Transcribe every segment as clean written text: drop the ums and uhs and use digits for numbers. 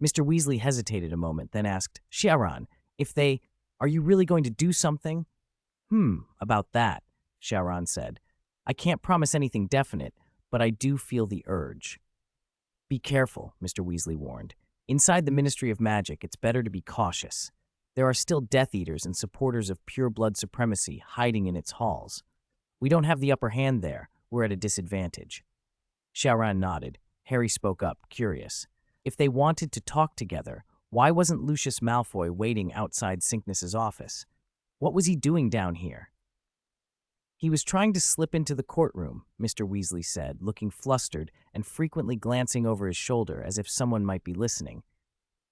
Mr. Weasley hesitated a moment, then asked, Ciaran, are you really going to do something? About that, Ciaran said. I can't promise anything definite, but I do feel the urge. Be careful, Mr. Weasley warned. Inside the Ministry of Magic, it's better to be cautious. There are still Death Eaters and supporters of pure blood supremacy hiding in its halls. We don't have the upper hand there. We're at a disadvantage. Ciaran nodded. Harry spoke up, curious. If they wanted to talk together, why wasn't Lucius Malfoy waiting outside Sickness's office? What was he doing down here? He was trying to slip into the courtroom, Mr. Weasley said, looking flustered and frequently glancing over his shoulder as if someone might be listening.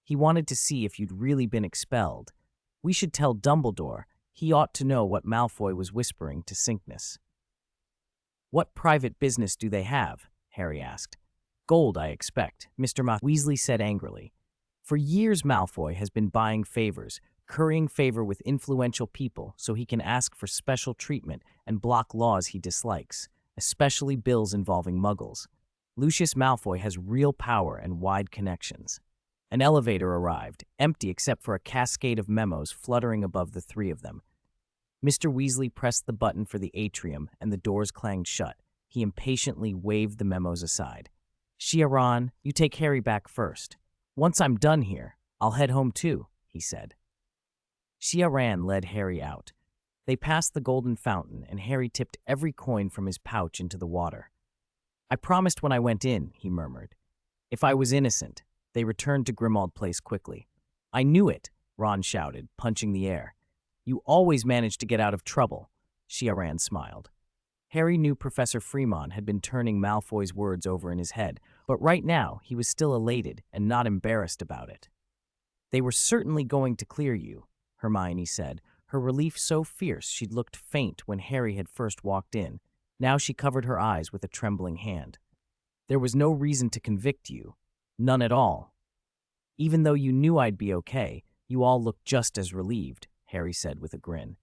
He wanted to see if you'd really been expelled. We should tell Dumbledore. He ought to know what Malfoy was whispering to Sickness. What private business do they have? Harry asked. Gold, I expect, Mr. Weasley said angrily. For years Malfoy has been buying favors, currying favor with influential people so he can ask for special treatment and block laws he dislikes, especially bills involving muggles. Lucius Malfoy has real power and wide connections. An elevator arrived, empty except for a cascade of memos fluttering above the three of them. Mr. Weasley pressed the button for the atrium and the doors clanged shut. He impatiently waved the memos aside. Ciaran, you take Harry back first. Once I'm done here, I'll head home too, he said. Ciaran led Harry out. They passed the golden fountain, and Harry tipped every coin from his pouch into the water. I promised when I went in, he murmured. If I was innocent. They returned to Grimmauld Place quickly. I knew it, Ron shouted, punching the air. You always manage to get out of trouble, Ciaran smiled. Harry knew Professor Frémont had been turning Malfoy's words over in his head, but right now he was still elated and not embarrassed about it. They were certainly going to clear you, Hermione said, her relief so fierce she'd looked faint when Harry had first walked in. Now she covered her eyes with a trembling hand. There was no reason to convict you. None at all. Even though you knew I'd be okay, you all looked just as relieved, Harry said with a grin.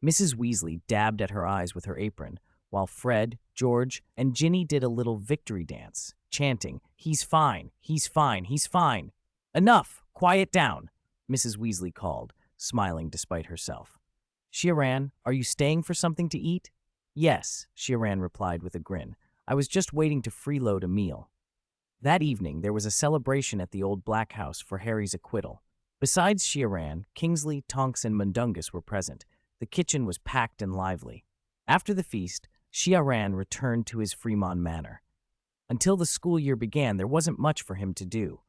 Mrs. Weasley dabbed at her eyes with her apron, while Fred, George, and Ginny did a little victory dance, chanting, He's fine, he's fine, he's fine. Enough, quiet down, Mrs. Weasley called, smiling despite herself. Ciaran, are you staying for something to eat? Yes, Ciaran replied with a grin. I was just waiting to freeload a meal. That evening, there was a celebration at the old Black House for Harry's acquittal. Besides Ciaran, Kingsley, Tonks, and Mundungus were present. The kitchen was packed and lively. After the feast, Ciaran returned to his Frémont manor. Until the school year began, there wasn't much for him to do.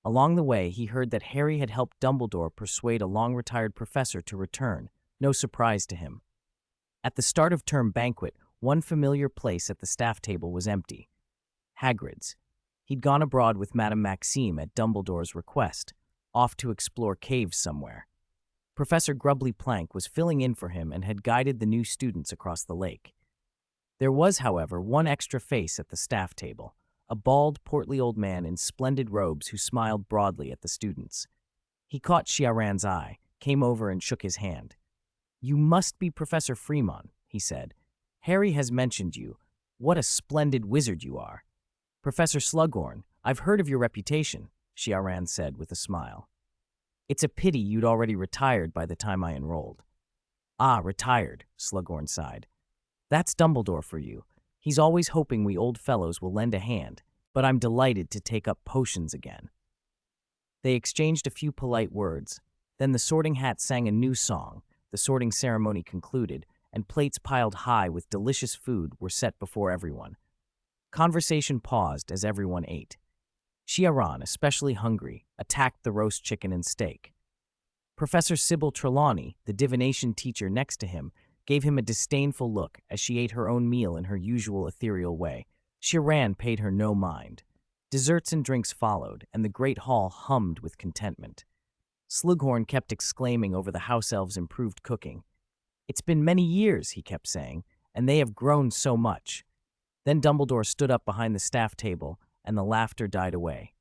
Along the way, he heard that Harry had helped Dumbledore persuade a long-retired professor to return, no surprise to him. At the start-of-term banquet, one familiar place at the staff table was empty. Hagrid's. He'd gone abroad with Madame Maxime at Dumbledore's request, off to explore caves somewhere. Professor Grubbly Plank was filling in for him and had guided the new students across the lake. There was, however, one extra face at the staff table, a bald, portly old man in splendid robes who smiled broadly at the students. He caught Ciaran's eye, came over and shook his hand. You must be Professor Frémont, he said. Harry has mentioned you. What a splendid wizard you are. Professor Slughorn, I've heard of your reputation, Ciaran said with a smile. It's a pity you'd already retired by the time I enrolled. Ah, retired, Slughorn sighed. That's Dumbledore for you. He's always hoping we old fellows will lend a hand, but I'm delighted to take up potions again. They exchanged a few polite words. Then the Sorting Hat sang a new song, the sorting ceremony concluded, and plates piled high with delicious food were set before everyone. Conversation paused as everyone ate. Ciaran, especially hungry, attacked the roast chicken and steak. Professor Sybil Trelawney, the divination teacher next to him, gave him a disdainful look as she ate her own meal in her usual ethereal way. Ciaran paid her no mind. Desserts and drinks followed, and the great hall hummed with contentment. Slughorn kept exclaiming over the house elves' improved cooking. It's been many years, he kept saying, and they have grown so much. Then Dumbledore stood up behind the staff table, and the laughter died away.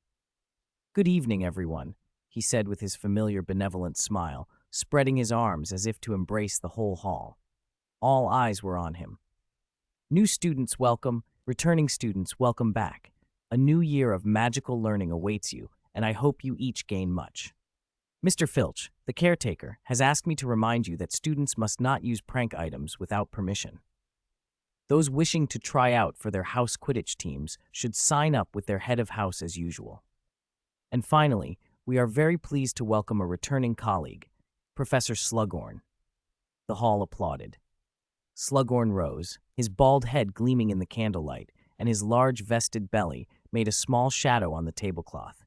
Good evening, everyone, he said with his familiar benevolent smile, spreading his arms as if to embrace the whole hall. All eyes were on him. New students welcome, returning students welcome back. A new year of magical learning awaits you, and I hope you each gain much. Mr. Filch, the caretaker, has asked me to remind you that students must not use prank items without permission. Those wishing to try out for their house Quidditch teams should sign up with their head of house as usual. And finally, we are very pleased to welcome a returning colleague, Professor Slughorn. The hall applauded. Slughorn rose, his bald head gleaming in the candlelight, and his large vested belly made a small shadow on the tablecloth.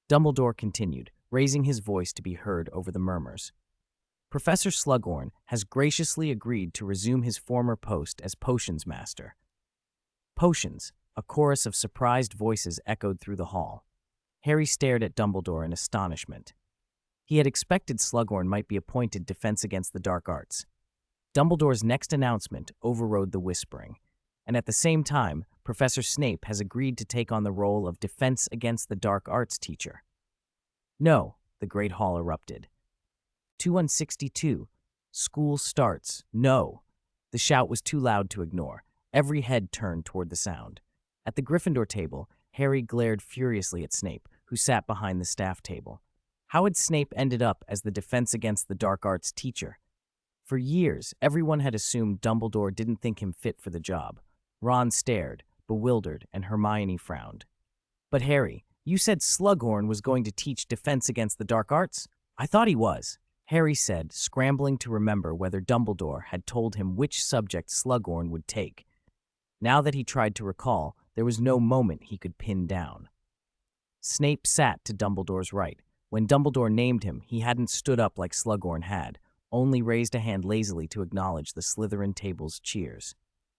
Dumbledore continued, raising his voice to be heard over the murmurs. Professor Slughorn has graciously agreed to resume his former post as Potions Master. Potions, a chorus of surprised voices echoed through the hall. Harry stared at Dumbledore in astonishment. He had expected Slughorn might be appointed Defense Against the Dark Arts. Dumbledore's next announcement overrode the whispering, and at the same time, Professor Snape has agreed to take on the role of Defense Against the Dark Arts teacher. No, the Great Hall erupted. 2162. School starts. No. The shout was too loud to ignore. Every head turned toward the sound. At the Gryffindor table, Harry glared furiously at Snape, who sat behind the staff table. How had Snape ended up as the Defense Against the Dark Arts teacher? For years, everyone had assumed Dumbledore didn't think him fit for the job. Ron stared, bewildered, and Hermione frowned. But Harry, you said Slughorn was going to teach Defense Against the Dark Arts? I thought he was, Harry said, scrambling to remember whether Dumbledore had told him which subject Slughorn would take. Now that he tried to recall, there was no moment he could pin down. Snape sat to Dumbledore's right. When Dumbledore named him, he hadn't stood up like Slughorn had, only raised a hand lazily to acknowledge the Slytherin table's cheers.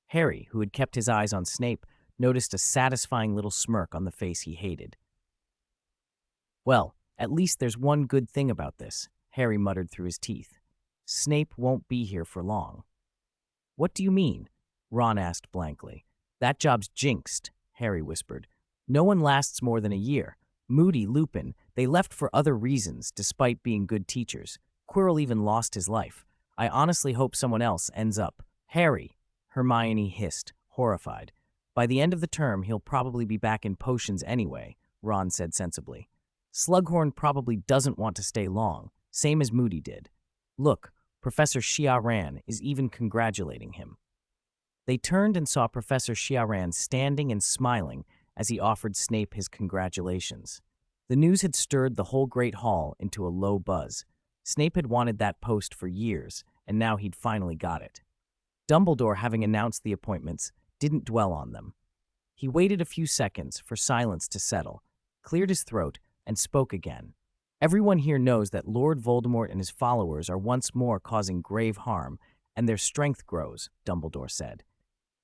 Harry, who had kept his eyes on Snape, noticed a satisfying little smirk on the face he hated. Well, at least there's one good thing about this, Harry muttered through his teeth. Snape won't be here for long. What do you mean? Ron asked blankly. That job's jinxed, Harry whispered. No one lasts more than a year. Moody, Lupin, they left for other reasons, despite being good teachers. Quirrell even lost his life. I honestly hope someone else ends up. Harry, Hermione hissed, horrified. By the end of the term, he'll probably be back in potions anyway, Ron said sensibly. Slughorn probably doesn't want to stay long, same as Moody did. Look, Professor Ciaran is even congratulating him. They turned and saw Professor Ciaran standing and smiling as he offered Snape his congratulations. The news had stirred the whole Great Hall into a low buzz. Snape had wanted that post for years, and now he'd finally got it. Dumbledore, having announced the appointments, didn't dwell on them. He waited a few seconds for silence to settle, cleared his throat, and spoke again. Everyone here knows that Lord Voldemort and his followers are once more causing grave harm, and their strength grows, Dumbledore said.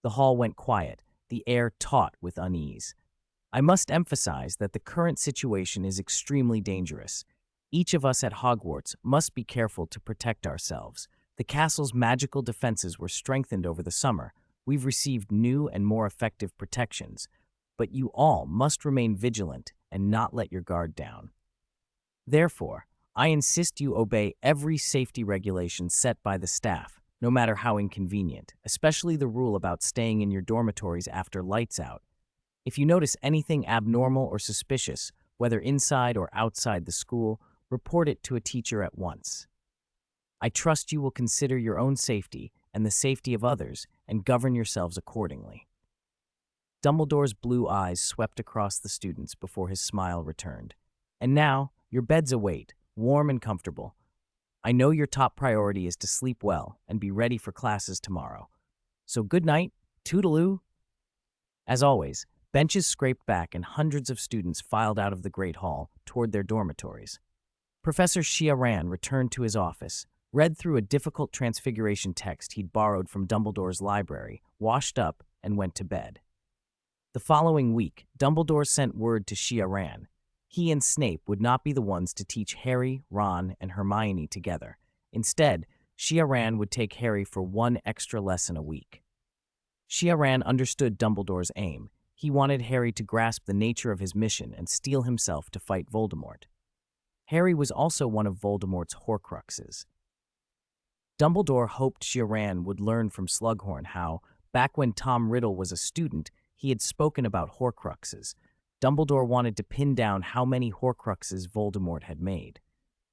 The hall went quiet, the air taut with unease. I must emphasize that the current situation is extremely dangerous. Each of us at Hogwarts must be careful to protect ourselves. The castle's magical defenses were strengthened over the summer. We've received new and more effective protections, but you all must remain vigilant and not let your guard down. Therefore, I insist you obey every safety regulation set by the staff, no matter how inconvenient, especially the rule about staying in your dormitories after lights out. If you notice anything abnormal or suspicious, whether inside or outside the school, report it to a teacher at once. I trust you will consider your own safety and the safety of others and govern yourselves accordingly. Dumbledore's blue eyes swept across the students before his smile returned. And now, your beds await, warm and comfortable. I know your top priority is to sleep well and be ready for classes tomorrow. So good night, toodaloo. As always, benches scraped back and hundreds of students filed out of the Great Hall toward their dormitories. Professor Ciaran returned to his office, read through a difficult transfiguration text he'd borrowed from Dumbledore's library, washed up, and went to bed. The following week, Dumbledore sent word to Ciaran. He and Snape would not be the ones to teach Harry, Ron, and Hermione together. Instead, Ciaran would take Harry for one extra lesson a week. Ciaran understood Dumbledore's aim. He wanted Harry to grasp the nature of his mission and steel himself to fight Voldemort. Harry was also one of Voldemort's Horcruxes. Dumbledore hoped Ciaran would learn from Slughorn how, back when Tom Riddle was a student, he had spoken about Horcruxes. Dumbledore wanted to pin down how many Horcruxes Voldemort had made.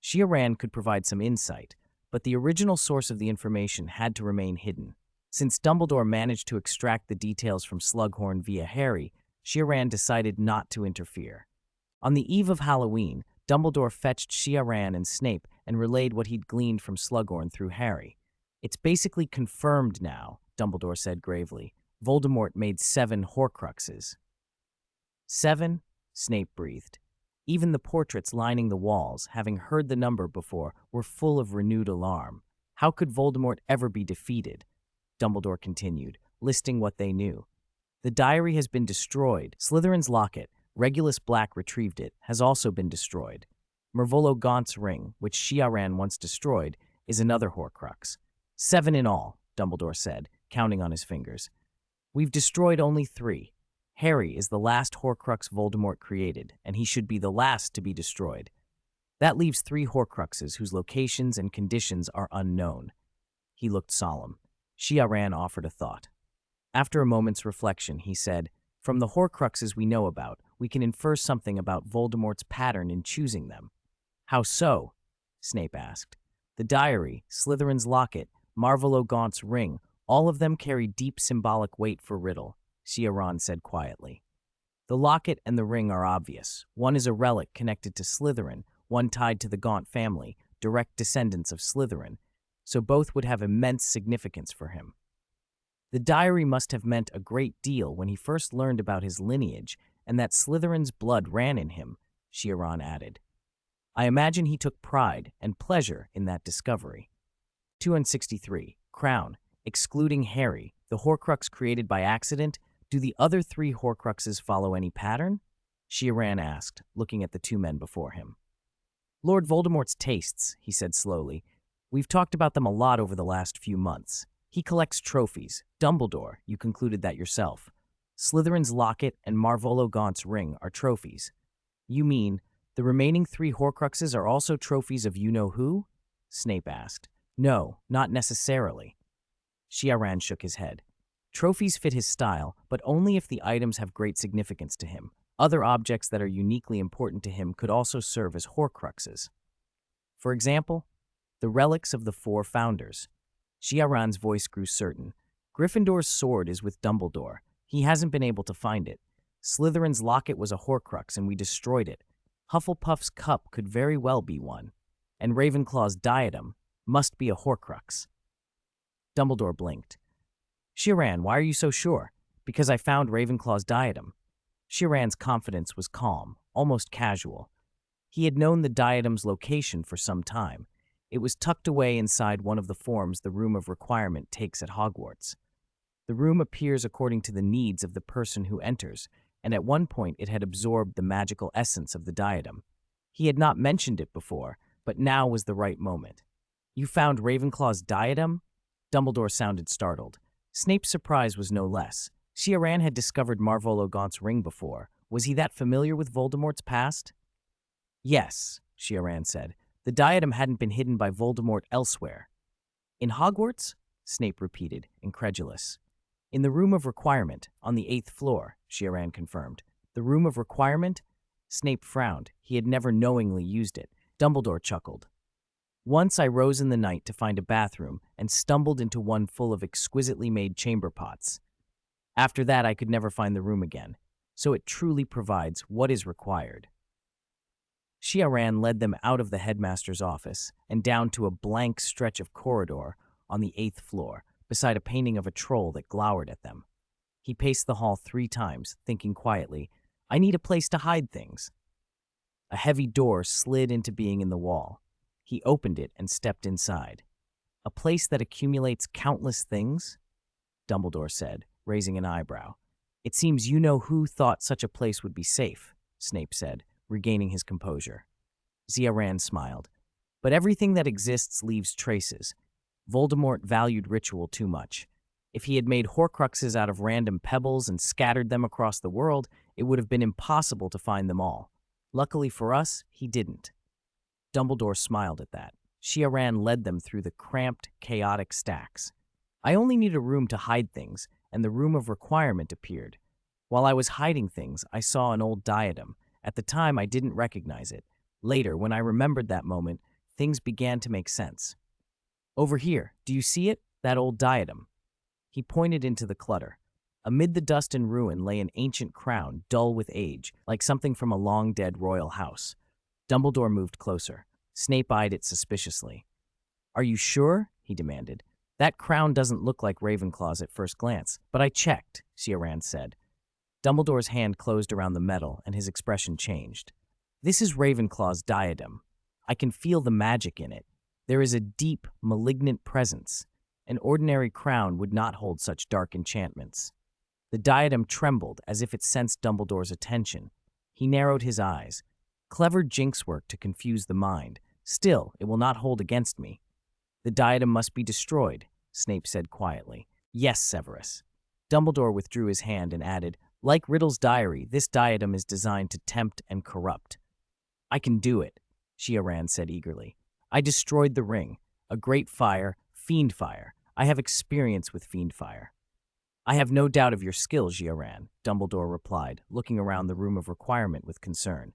Ciaran could provide some insight, but the original source of the information had to remain hidden. Since Dumbledore managed to extract the details from Slughorn via Harry, Ciaran decided not to interfere. On the eve of Halloween, Dumbledore fetched Ciaran and Snape and relayed what he'd gleaned from Slughorn through Harry. "It's basically confirmed now," Dumbledore said gravely. "Voldemort made 7 Horcruxes." 7? Snape breathed. Even the portraits lining the walls, having heard the number before, were full of renewed alarm. How could Voldemort ever be defeated? Dumbledore continued, listing what they knew. "The diary has been destroyed. Slytherin's locket, Regulus Black retrieved it, has also been destroyed. Mervolo Gaunt's ring, which Ciaran once destroyed, is another Horcrux. 7 in all," Dumbledore said, counting on his fingers. "We've destroyed only 3. Harry is the last Horcrux Voldemort created, and he should be the last to be destroyed. That leaves 3 Horcruxes whose locations and conditions are unknown." He looked solemn. Ciaran offered a thought. After a moment's reflection, he said, "From the Horcruxes we know about, we can infer something about Voldemort's pattern in choosing them." "How so?" Snape asked. "The diary, Slytherin's locket, Marvolo Gaunt's ring, all of them carry deep symbolic weight for Riddle," Ciaran said quietly. "The locket and the ring are obvious. One is a relic connected to Slytherin, one tied to the Gaunt family, direct descendants of Slytherin, so both would have immense significance for him. The diary must have meant a great deal when he first learned about his lineage and that Slytherin's blood ran in him," Ciaran added. "I imagine he took pride and pleasure in that discovery." 263. Crown. Excluding Harry, the Horcrux created by accident, do the other 3 Horcruxes follow any pattern? Ciaran asked, looking at the 2 men before him. "Lord Voldemort's tastes," he said slowly. "We've talked about them a lot over the last few months. He collects trophies. Dumbledore, you concluded that yourself. Slytherin's locket and Marvolo Gaunt's ring are trophies. You mean the remaining 3 Horcruxes are also trophies of you-know-who?" Snape asked. "No, not necessarily." Ciaran shook his head. "Trophies fit his style, but only if the items have great significance to him. Other objects that are uniquely important to him could also serve as Horcruxes. For example, the relics of the 4 founders." Ciaran's voice grew certain. "Gryffindor's sword is with Dumbledore. He hasn't been able to find it. Slytherin's locket was a Horcrux and we destroyed it. Hufflepuff's cup could very well be one. And Ravenclaw's diadem must be a Horcrux." Dumbledore blinked. "Ciaran, why are you so sure?" "Because I found Ravenclaw's diadem." Ciaran's confidence was calm, almost casual. He had known the diadem's location for some time. It was tucked away inside one of the forms the Room of Requirement takes at Hogwarts. The room appears according to the needs of the person who enters, and at one point it had absorbed the magical essence of the diadem. He had not mentioned it before, but now was the right moment. "You found Ravenclaw's diadem?" Dumbledore sounded startled. Snape's surprise was no less. Ciaran had discovered Marvolo Gaunt's ring before. Was he that familiar with Voldemort's past? "Yes," Ciaran said. "The diadem hadn't been hidden by Voldemort elsewhere." "In Hogwarts?" Snape repeated, incredulous. "In the Room of Requirement, on the 8th floor," Ciaran confirmed. "The Room of Requirement?" Snape frowned. He had never knowingly used it. Dumbledore chuckled. "Once I rose in the night to find a bathroom and stumbled into one full of exquisitely made chamber pots. After that, I could never find the room again. So it truly provides what is required." Ciaran led them out of the headmaster's office and down to a blank stretch of corridor on the 8th floor, beside a painting of a troll that glowered at them. He paced the hall 3 times, thinking quietly, "I need a place to hide things." A heavy door slid into being in the wall. He opened it and stepped inside. "A place that accumulates countless things?" Dumbledore said, raising an eyebrow. "It seems you-know-who thought such a place would be safe," Snape said, regaining his composure. Ciaran smiled. "But everything that exists leaves traces. Voldemort valued ritual too much. If he had made Horcruxes out of random pebbles and scattered them across the world, it would have been impossible to find them all. Luckily for us, he didn't." Dumbledore smiled at that. Ciaran led them through the cramped, chaotic stacks. "I only need a room to hide things, and the Room of Requirement appeared. While I was hiding things, I saw an old diadem. At the time, I didn't recognize it. Later, when I remembered that moment, things began to make sense. Over here, do you see it? That old diadem. He pointed into the clutter. Amid the dust and ruin lay an ancient crown, dull with age, like something from a long-dead royal house. Dumbledore moved closer. Snape eyed it suspiciously. "Are you sure?" he demanded. "That crown doesn't look like Ravenclaw's at first glance, but I checked," Ciaran said. Dumbledore's hand closed around the metal, and his expression changed. "This is Ravenclaw's diadem. I can feel the magic in it. There is a deep, malignant presence. An ordinary crown would not hold such dark enchantments." The diadem trembled as if it sensed Dumbledore's attention. He narrowed his eyes. "Clever jinx work to confuse the mind. Still, it will not hold against me." "The diadem must be destroyed," Snape said quietly. "Yes, Severus." Dumbledore withdrew his hand and added, "Like Riddle's diary, this diadem is designed to tempt and corrupt." "I can do it," Ciaran said eagerly. "I destroyed the ring. A great fire, fiend fire. I have experience with fiend fire." "I have no doubt of your skill, Ciaran," Dumbledore replied, looking around the room of requirement with concern.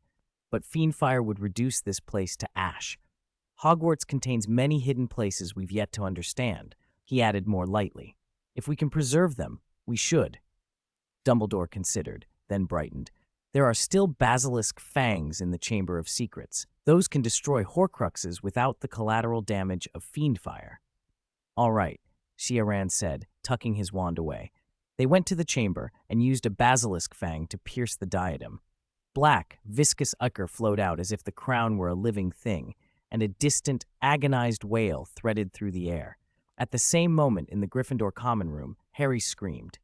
"But fiend fire would reduce this place to ash. Hogwarts contains many hidden places we've yet to understand," he added more lightly. "If we can preserve them, we should." Dumbledore considered, then brightened. "There are still basilisk fangs in the Chamber of Secrets. Those can destroy Horcruxes without the collateral damage of fiend fire." "All right," Ciaran said, tucking his wand away. They went to the chamber and used a basilisk fang to pierce the diadem. Black, viscous ichor flowed out as if the crown were a living thing, and a distant, agonized wail threaded through the air. At the same moment in the Gryffindor common room, Harry screamed.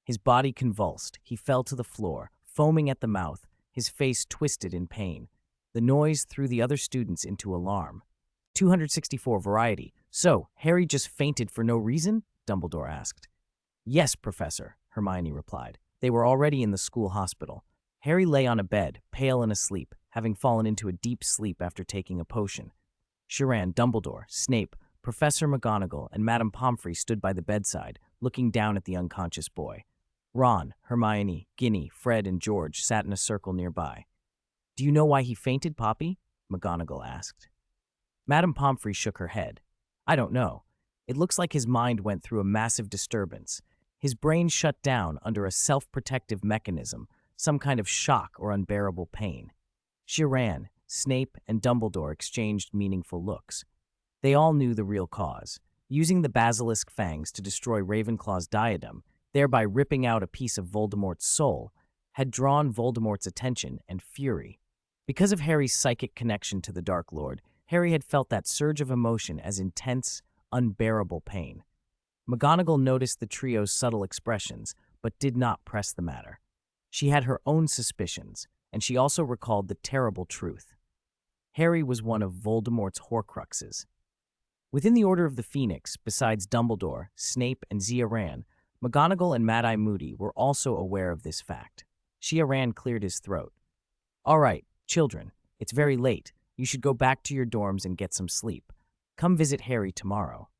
His body convulsed. He fell to the floor, foaming at the mouth, his face twisted in pain. The noise threw the other students into alarm. 264 variety. "So, Harry just fainted for no reason?" Dumbledore asked. "Yes, Professor," Hermione replied. They were already in the school hospital. Harry lay on a bed, pale and asleep, having fallen into a deep sleep after taking a potion. Ciaran, Dumbledore, Snape, Professor McGonagall, and Madame Pomfrey stood by the bedside, looking down at the unconscious boy. Ron, Hermione, Ginny, Fred, and George sat in a circle nearby. "Do you know why he fainted, Poppy?" McGonagall asked. Madame Pomfrey shook her head. "I don't know. It looks like his mind went through a massive disturbance. His brain shut down under a self-protective mechanism, some kind of shock or unbearable pain." Ciaran, Snape, and Dumbledore exchanged meaningful looks. They all knew the real cause. Using the basilisk fangs to destroy Ravenclaw's diadem, thereby ripping out a piece of Voldemort's soul, had drawn Voldemort's attention and fury. Because of Harry's psychic connection to the Dark Lord, Harry had felt that surge of emotion as intense, unbearable pain. McGonagall noticed the trio's subtle expressions, but did not press the matter. She had her own suspicions, and she also recalled the terrible truth. Harry was one of Voldemort's Horcruxes. Within the Order of the Phoenix, besides Dumbledore, Snape, and Ciaran, McGonagall and Mad-Eye Moody were also aware of this fact. Ciaran cleared his throat. "All right, children, it's very late. You should go back to your dorms and get some sleep. Come visit Harry tomorrow."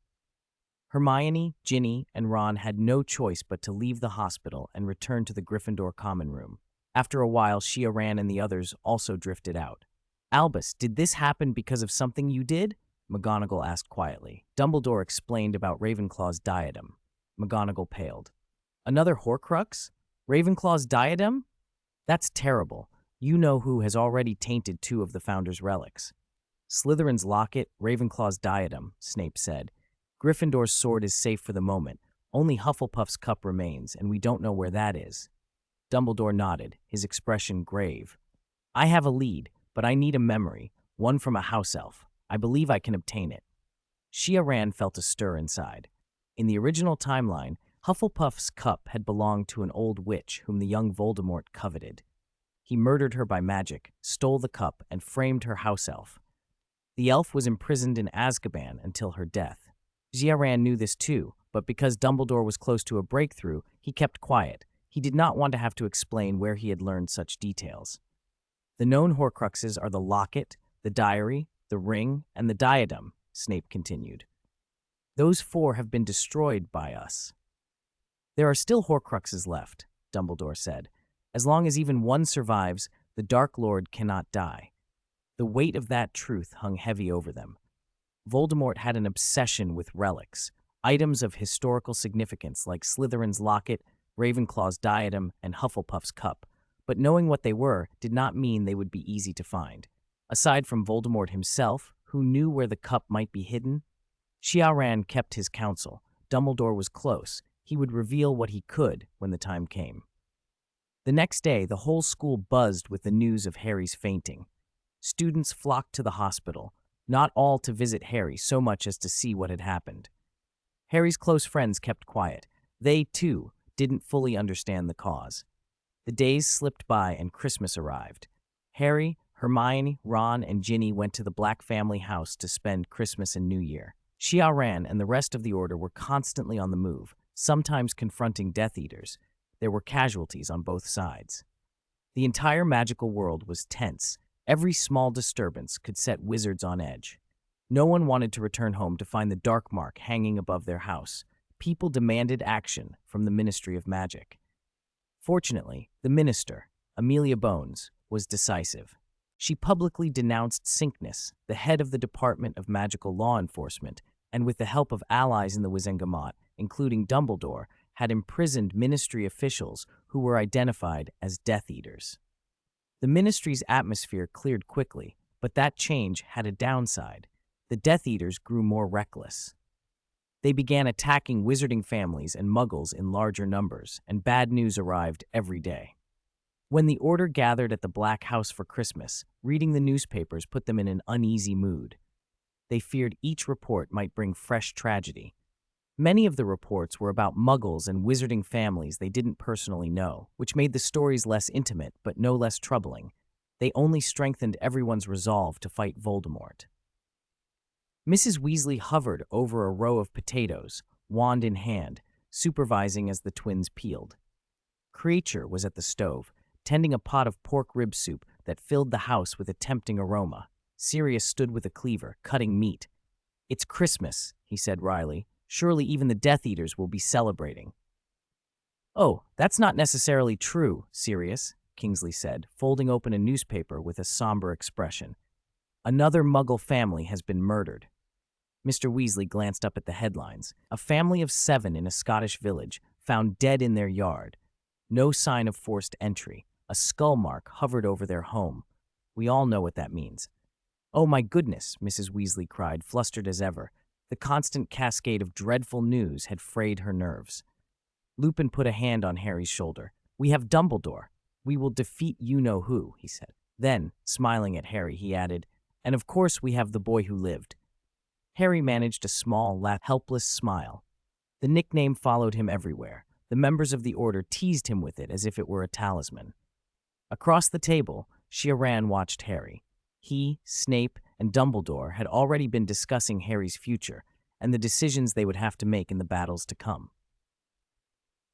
Hermione, Ginny, and Ron had no choice but to leave the hospital and return to the Gryffindor common room. After a while, Ciaran and the others also drifted out. "Albus, did this happen because of something you did?" McGonagall asked quietly. Dumbledore explained about Ravenclaw's diadem. McGonagall paled. "Another Horcrux? Ravenclaw's diadem? That's terrible. You know who has already tainted 2 of the Founder's relics." "Slytherin's locket, Ravenclaw's diadem," Snape said. "Gryffindor's sword is safe for the moment. Only Hufflepuff's cup remains, and we don't know where that is." Dumbledore nodded, his expression grave. "I have a lead, but I need a memory, one from a house elf. I believe I can obtain it." Ciaran felt a stir inside. In the original timeline, Hufflepuff's cup had belonged to an old witch whom the young Voldemort coveted. He murdered her by magic, stole the cup, and framed her house elf. The elf was imprisoned in Azkaban until her death. Ciaran knew this too, but because Dumbledore was close to a breakthrough, he kept quiet. He did not want to have to explain where he had learned such details. "The known Horcruxes are the locket, the diary, the ring, and the diadem," Snape continued. "Those 4 have been destroyed by us." "There are still Horcruxes left," Dumbledore said. As long as even one survives, the Dark Lord cannot die. The weight of that truth hung heavy over them. Voldemort had an obsession with relics, items of historical significance like Slytherin's locket, Ravenclaw's diadem, and Hufflepuff's cup. But knowing what they were did not mean they would be easy to find. Aside from Voldemort himself, who knew where the cup might be hidden, Ciaran kept his counsel. Dumbledore was close. He would reveal what he could when the time came. The next day, the whole school buzzed with the news of Harry's fainting. Students flocked to the hospital, not all to visit Harry so much as to see what had happened. Harry's close friends kept quiet. They, too, didn't fully understand the cause. The days slipped by and Christmas arrived. Harry, Hermione, Ron, and Ginny went to the Black family house to spend Christmas and New Year. Ciaran and the rest of the Order were constantly on the move, sometimes confronting Death Eaters. There were casualties on both sides. The entire magical world was tense. Every small disturbance could set wizards on edge. No one wanted to return home to find the dark mark hanging above their house. People demanded action from the Ministry of Magic. Fortunately, the minister, Amelia Bones, was decisive. She publicly denounced Sinkness, the head of the Department of Magical Law Enforcement, and with the help of allies in the Wizengamot, including Dumbledore, had imprisoned ministry officials who were identified as Death Eaters. The ministry's atmosphere cleared quickly, but that change had a downside. The Death Eaters grew more reckless. They began attacking wizarding families and muggles in larger numbers, and bad news arrived every day. When the Order gathered at the Black House for Christmas, reading the newspapers put them in an uneasy mood. They feared each report might bring fresh tragedy. Many of the reports were about muggles and wizarding families they didn't personally know, which made the stories less intimate but no less troubling. They only strengthened everyone's resolve to fight Voldemort. Mrs. Weasley hovered over a row of potatoes, wand in hand, supervising as the twins peeled. Kreacher was at the stove, tending a pot of pork rib soup that filled the house with a tempting aroma. Sirius stood with a cleaver, cutting meat. "It's Christmas," he said wryly. "Surely even the Death Eaters will be celebrating." "Oh, that's not necessarily true, Sirius," Kingsley said, folding open a newspaper with a somber expression. "Another Muggle family has been murdered." Mr. Weasley glanced up at the headlines. A family of 7 in a Scottish village, found dead in their yard. No sign of forced entry. A skull mark hovered over their home. We all know what that means. "Oh my goodness," Mrs. Weasley cried, flustered as ever. The constant cascade of dreadful news had frayed her nerves. Lupin put a hand on Harry's shoulder. "We have Dumbledore. We will defeat you-know-who," he said. Then, smiling at Harry, he added, "And of course we have the boy who lived." Harry managed a small, helpless smile. The nickname followed him everywhere. The members of the Order teased him with it as if it were a talisman. Across the table, Ciaran watched Harry. He, Snape, and Dumbledore had already been discussing Harry's future and the decisions they would have to make in the battles to come.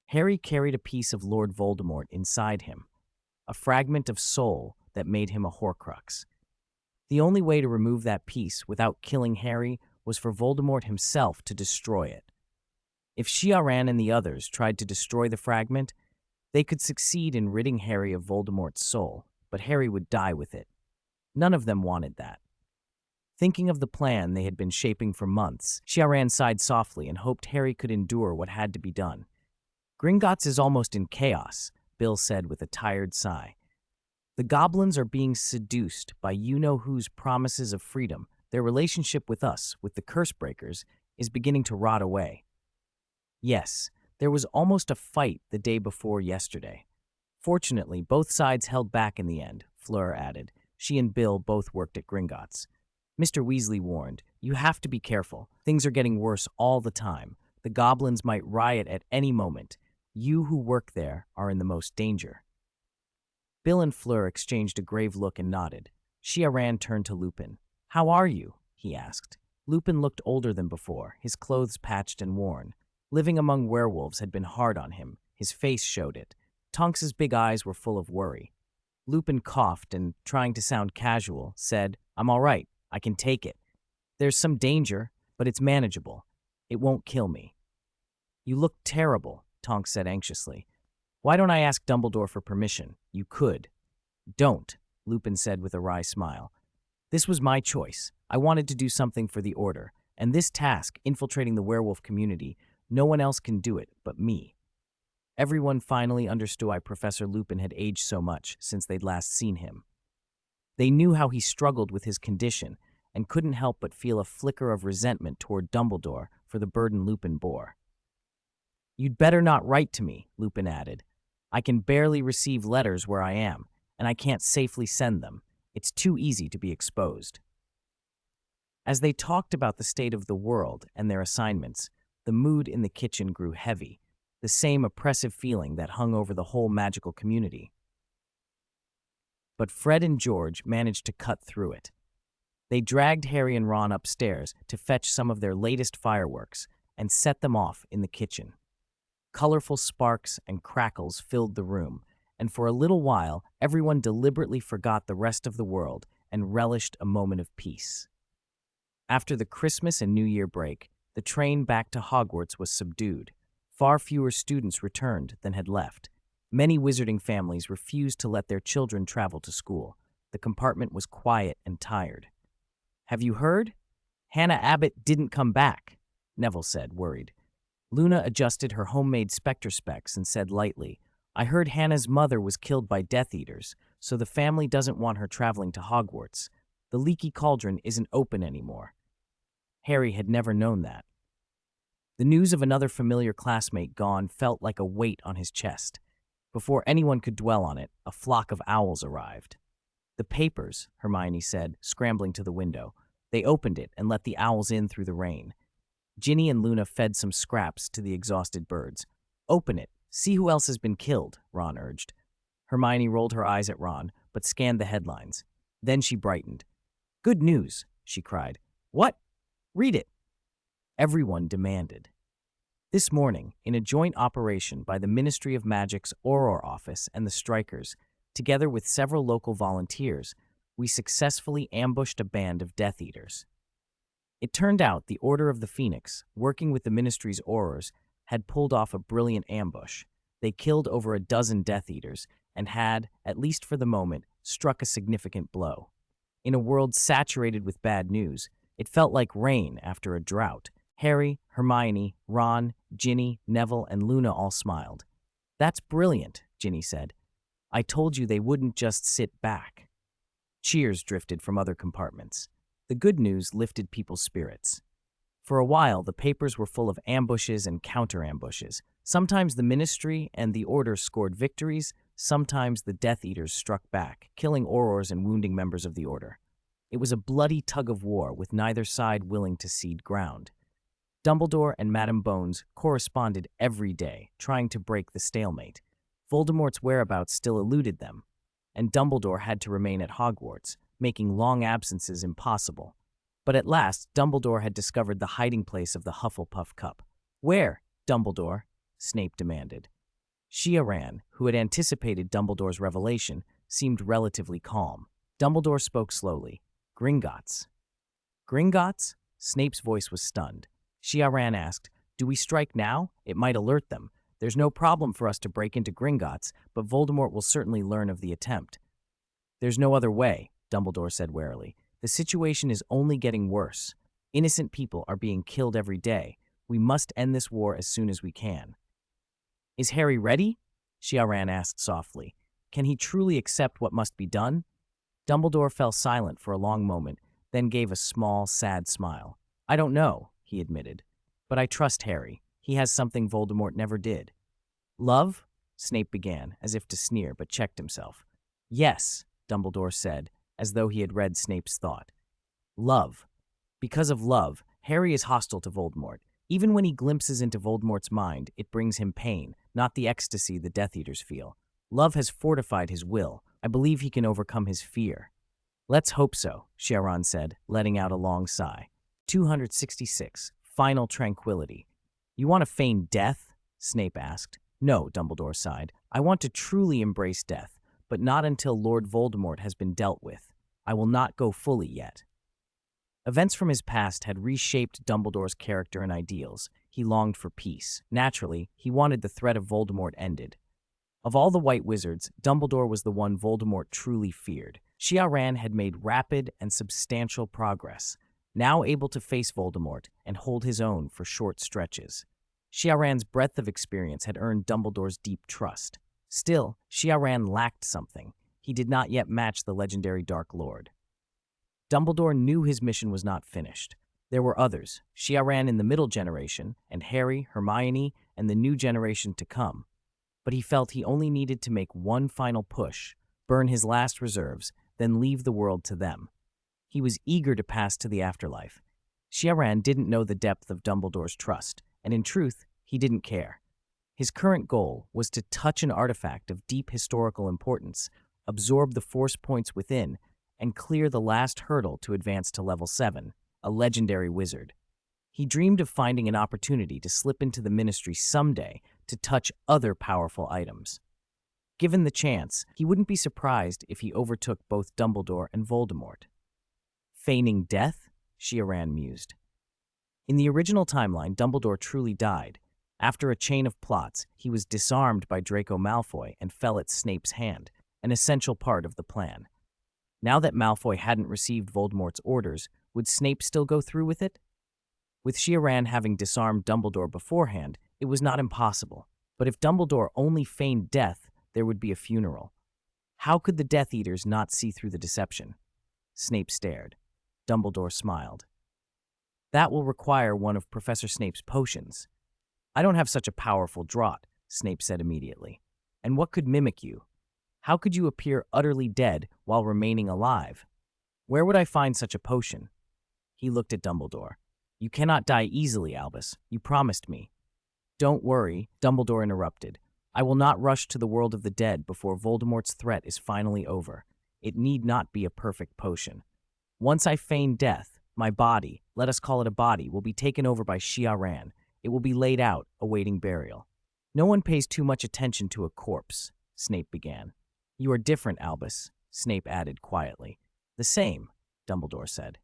Harry carried a piece of Lord Voldemort inside him, a fragment of soul that made him a Horcrux. The only way to remove that piece without killing Harry was for Voldemort himself to destroy it. If Ciaran and the others tried to destroy the fragment, they could succeed in ridding Harry of Voldemort's soul, but Harry would die with it. None of them wanted that. Thinking of the plan they had been shaping for months, Ciaran sighed softly and hoped Harry could endure what had to be done. "Gringotts is almost in chaos," Bill said with a tired sigh. "The goblins are being seduced by you-know-who's promises of freedom. Their relationship with us, with the Cursebreakers, is beginning to rot away." "Yes, there was almost a fight the day before yesterday. Fortunately, both sides held back in the end," Fleur added. She and Bill both worked at Gringotts. Mr. Weasley warned, "You have to be careful. Things are getting worse all the time. The goblins might riot at any moment. You who work there are in the most danger." Bill and Fleur exchanged a grave look and nodded. Ciaran turned to Lupin. "How are you?" he asked. Lupin looked older than before, his clothes patched and worn. Living among werewolves had been hard on him. His face showed it. Tonks's big eyes were full of worry. Lupin coughed and, trying to sound casual, said, "I'm all right. I can take it. There's some danger, but it's manageable. It won't kill me." "You look terrible," Tonks said anxiously. Why don't I ask Dumbledore for permission? You could. Don't, Lupin said with a wry smile. This was my choice. I wanted to do something for the Order, and this task, infiltrating the werewolf community, no one else can do it but me. Everyone finally understood why Professor Lupin had aged so much since they'd last seen him. They knew how he struggled with his condition and couldn't help but feel a flicker of resentment toward Dumbledore for the burden Lupin bore. You'd better not write to me, Lupin added. I can barely receive letters where I am, and I can't safely send them. It's too easy to be exposed. As they talked about the state of the world and their assignments, the mood in the kitchen grew heavy, the same oppressive feeling that hung over the whole magical community. But Fred and George managed to cut through it. They dragged Harry and Ron upstairs to fetch some of their latest fireworks and set them off in the kitchen. Colorful sparks and crackles filled the room, and for a little while, everyone deliberately forgot the rest of the world and relished a moment of peace. After the Christmas and New Year break, the train back to Hogwarts was subdued. Far fewer students returned than had left. Many wizarding families refused to let their children travel to school. The compartment was quiet and tired. Have you heard? Hannah Abbott didn't come back, Neville said, worried. Luna adjusted her homemade spectre specs and said lightly, I heard Hannah's mother was killed by Death Eaters, so the family doesn't want her traveling to Hogwarts. The leaky cauldron isn't open anymore. Harry had never known that. The news of another familiar classmate gone felt like a weight on his chest. Before anyone could dwell on it, a flock of owls arrived. The papers, Hermione said, scrambling to the window. They opened it and let the owls in through the rain. Ginny and Luna fed some scraps to the exhausted birds. Open it. See who else has been killed, Ron urged. Hermione rolled her eyes at Ron, but scanned the headlines. Then she brightened. Good news, she cried. What? Read it. Everyone demanded. This morning, in a joint operation by the Ministry of Magic's Auror office and the Strikers, together with several local volunteers, we successfully ambushed a band of Death Eaters. It turned out the Order of the Phoenix, working with the Ministry's Aurors, had pulled off a brilliant ambush. They killed over a dozen Death Eaters and had, at least for the moment, struck a significant blow. In a world saturated with bad news, it felt like rain after a drought. Harry, Hermione, Ron, Ginny, Neville, and Luna all smiled. That's brilliant, Ginny said. I told you they wouldn't just sit back. Cheers drifted from other compartments. The good news lifted people's spirits. For a while, the papers were full of ambushes and counter-ambushes. Sometimes the Ministry and the Order scored victories, sometimes the Death Eaters struck back, killing Aurors and wounding members of the Order. It was a bloody tug-of-war with neither side willing to cede ground. Dumbledore and Madame Bones corresponded every day, trying to break the stalemate. Voldemort's whereabouts still eluded them, and Dumbledore had to remain at Hogwarts, making long absences impossible. But at last, Dumbledore had discovered the hiding place of the Hufflepuff Cup. Where, Dumbledore? Snape demanded. Ciaran, who had anticipated Dumbledore's revelation, seemed relatively calm. Dumbledore spoke slowly. Gringotts. Gringotts? Snape's voice was stunned. Ciaran asked, Do we strike now? It might alert them. There's no problem for us to break into Gringotts, but Voldemort will certainly learn of the attempt. There's no other way, Dumbledore said warily. The situation is only getting worse. Innocent people are being killed every day. We must end this war as soon as we can. Is Harry ready? Ciaran asked softly. Can he truly accept what must be done? Dumbledore fell silent for a long moment, then gave a small, sad smile. I don't know, he admitted, but I trust Harry. He has something Voldemort never did. Love? Snape began, as if to sneer, but checked himself. Yes, Dumbledore said, as though he had read Snape's thought. Love. Because of love, Harry is hostile to Voldemort. Even when he glimpses into Voldemort's mind, it brings him pain, not the ecstasy the Death Eaters feel. Love has fortified his will. I believe he can overcome his fear. Let's hope so, Ciaran said, letting out a long sigh. 266. Final tranquility. You want to feign death? Snape asked. No, Dumbledore sighed. I want to truly embrace death, but not until Lord Voldemort has been dealt with. I will not go fully yet. Events from his past had reshaped Dumbledore's character and ideals. He longed for peace. Naturally, he wanted the threat of Voldemort ended. Of all the white wizards, Dumbledore was the one Voldemort truly feared. Ciaran had made rapid and substantial progress, now able to face Voldemort and hold his own for short stretches. Ciaran's breadth of experience had earned Dumbledore's deep trust. Still, Ciaran lacked something. He did not yet match the legendary Dark Lord. Dumbledore knew his mission was not finished. There were others, Ciaran in the middle generation, and Harry, Hermione, and the new generation to come. But he felt he only needed to make one final push, burn his last reserves, then leave the world to them. He was eager to pass to the afterlife. Ciaran didn't know the depth of Dumbledore's trust, and in truth, he didn't care. His current goal was to touch an artifact of deep historical importance, absorb the force points within, and clear the last hurdle to advance to level 7, a legendary wizard. He dreamed of finding an opportunity to slip into the Ministry someday to touch other powerful items. Given the chance, he wouldn't be surprised if he overtook both Dumbledore and Voldemort. Feigning death? Ciaran mused. In the original timeline, Dumbledore truly died. After a chain of plots, he was disarmed by Draco Malfoy and fell at Snape's hand, an essential part of the plan. Now that Malfoy hadn't received Voldemort's orders, would Snape still go through with it? With Ciaran having disarmed Dumbledore beforehand, it was not impossible. But if Dumbledore only feigned death, there would be a funeral. How could the Death Eaters not see through the deception? Snape stared. Dumbledore smiled. That will require one of Professor Snape's potions. I don't have such a powerful draught, Snape said immediately. And what could mimic you? How could you appear utterly dead while remaining alive? Where would I find such a potion? He looked at Dumbledore. You cannot die easily, Albus. You promised me. Don't worry, Dumbledore interrupted. I will not rush to the world of the dead before Voldemort's threat is finally over. It need not be a perfect potion. Once I feign death, my body, let us call it a body, will be taken over by Ciaran. It will be laid out, awaiting burial. No one pays too much attention to a corpse, Snape began. You are different, Albus, Snape added quietly. The same, Dumbledore said.